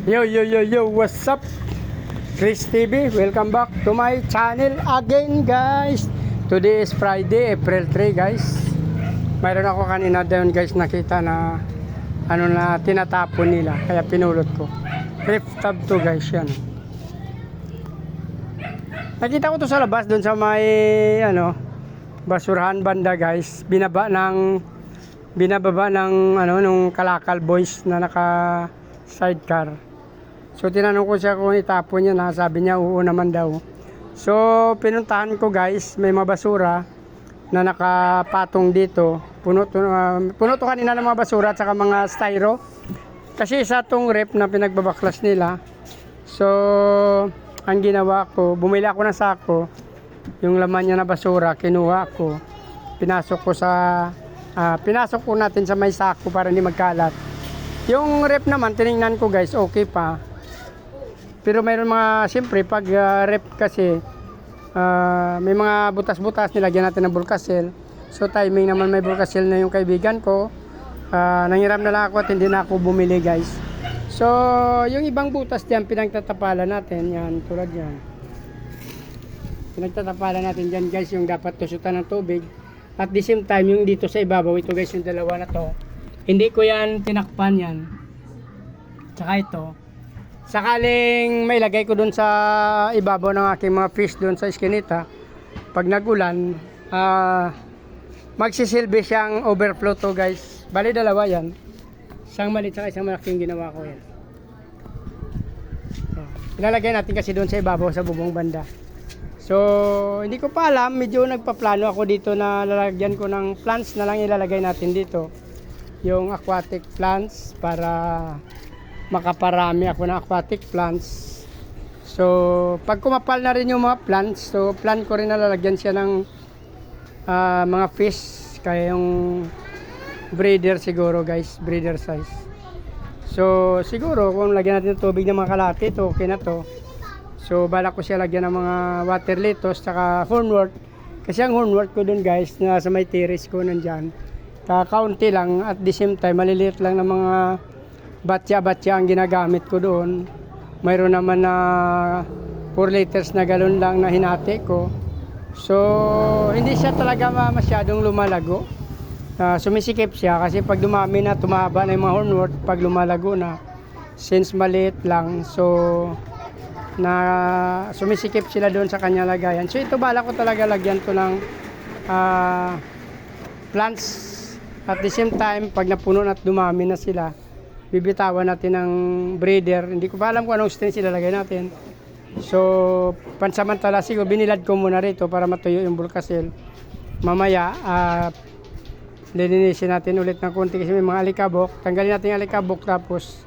Yo, what's up? Chris TV, welcome back to my channel again, guys. Today is Friday, April 3, guys. Mayroon ako kanina doon, guys, nakita na ano na tinatapon nila, kaya pinulot ko. Thrift tab to, guys, yan. Nakita ko to sa labas doon sa may basurahan banda, guys. Binababa ng nung Kalakal Boys na naka sidecar. So tinanong ko siya kung itapon niya na, sabi niya oo naman daw. So pinuntahan ko, guys, may mga basura na nakapatong dito. Puno to kanina ng mga basura at saka mga styro. Kasi sa tong rep na pinagbabaklas nila. So ang ginawa ko, bumili ako ng sako. Yung laman niya na basura, kinuha ko. Pinasok ko natin sa may sako para hindi magkalat. Yung rep naman, tinignan ko, guys, okay pa. Pero mayroon mga, siyempre, pag rep kasi, may mga butas-butas, nilagyan natin ng bulkasil. So, timing naman may bulkasil na yung kaibigan ko. Nangiram na lang ako at hindi na ako bumili, guys. So, yung ibang butas diyan, pinagtatapalan natin. Yan, tulad yan. Pinagtatapalan natin dyan, guys, yung dapat tusutan ng tubig. At the same time, yung dito sa ibabaw, ito, guys, yung dalawa na to. Hindi ko yan tinakpan yan. Tsaka ito. Sakaling may lagay ko dun sa ibabaw ng aking mga fish dun sa iskinita, pag nagulan, magsisilbi siyang overflow to, guys. Bali dalawa yan. Isang maliit saka isang malaking ginawa ko yan. Ilalagay natin kasi dun sa ibabaw sa bubong banda. So, hindi ko pa alam, medyo nagpaplano ako dito na lalagyan ko ng plants na lang ilalagay natin dito. Yung aquatic plants para makaparami ako ng aquatic plants. So, pag kumapal na rin yung mga plants, so plan ko rin na lalagyan siya ng mga fish, kaya yung breeder siguro, guys, breeder size. So, siguro kung lagyan natin ng tubig ng mga kalate, ito okay na to. So, balak ko siya lagyan ng mga water lettuce saka hornwort. Kasi ang hornwort ko dun, guys, na sa may terrace ko nandyan, kaunti lang, at the same time maliliit lang ng mga batya ang ginagamit ko doon. Mayroon naman na 4 liters na galon lang na hinati ko. So hindi siya talaga masyadong lumalago. Sumisikip siya kasi pag dumami na, tumaba na yung mga hornwort pag lumalago na, since maliit lang, so na sumisikip sila doon sa kanya lagayan. So ito, bala ko talaga lagyan to ng plants. At the same time, pag napuno at dumami na sila, bibitawan natin ng breeder. Hindi ko pa alam kung anong strain sila lagay natin. So, pansamantala siguro, binilad ko muna rito para matuyo yung bulkasil. Mamaya, lilinisin natin ulit ng konti kasi may mga alikabok. Tanggalin natin yung alikabok, tapos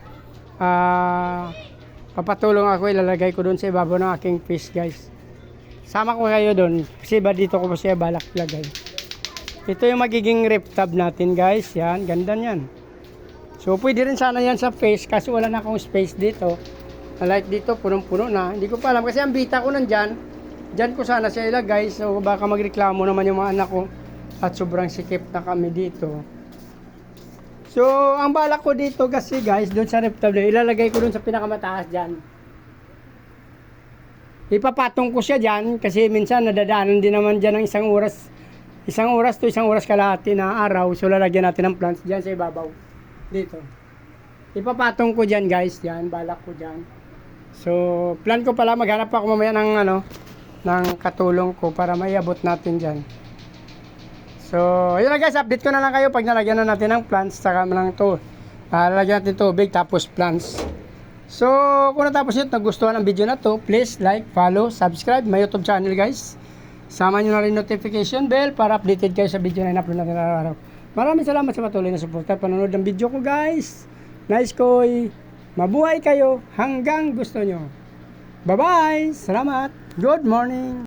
papatulong ako, ilalagay ko doon sa ibabaw ng aking fish, guys. Sama ko kayo doon kasi dito ko pa siya balak lagay. Ito yung magiging rep tab natin, guys. Yan, ganda niyan. So, pwede rin sana yan sa face kasi wala na akong space dito. Like dito, punong-puno na. Hindi ko pa alam kasi ang bita ko nandyan. Diyan ko sana siya ilagay. So, baka magreklamo naman yung mga anak ko. At sobrang sikip na kami dito. So, ang balak ko dito kasi, guys, doon sa rep tab, ilalagay ko doon sa pinakamataas dyan. Ipapatong ko siya dyan kasi minsan nadadaanan din naman dyan ng isang oras to isang oras kalahati na araw. So lalagyan natin ng plants dyan sa ibabaw dito. Ipapatong ko dyan, guys, dyan, balak ko dyan. So plan ko pala, maghanap ako mamaya ng ng katulong ko para maiabot natin dyan. So yun na, guys, update ko na lang kayo pag nalagyan na natin ng plants. Saka lang to lalagyan natin tubig tapos plants. So kung natapos nyo, nagustuhan ang video na to, please like, follow, subscribe my YouTube channel, guys. Sama nyo na rin notification bell para updated kayo sa video na in-upload natin araw-araw. Maraming salamat sa patuloy na suporta at panonood ng video ko, guys. Nice koy. Mabuhay kayo hanggang gusto nyo. Bye-bye. Salamat. Good morning.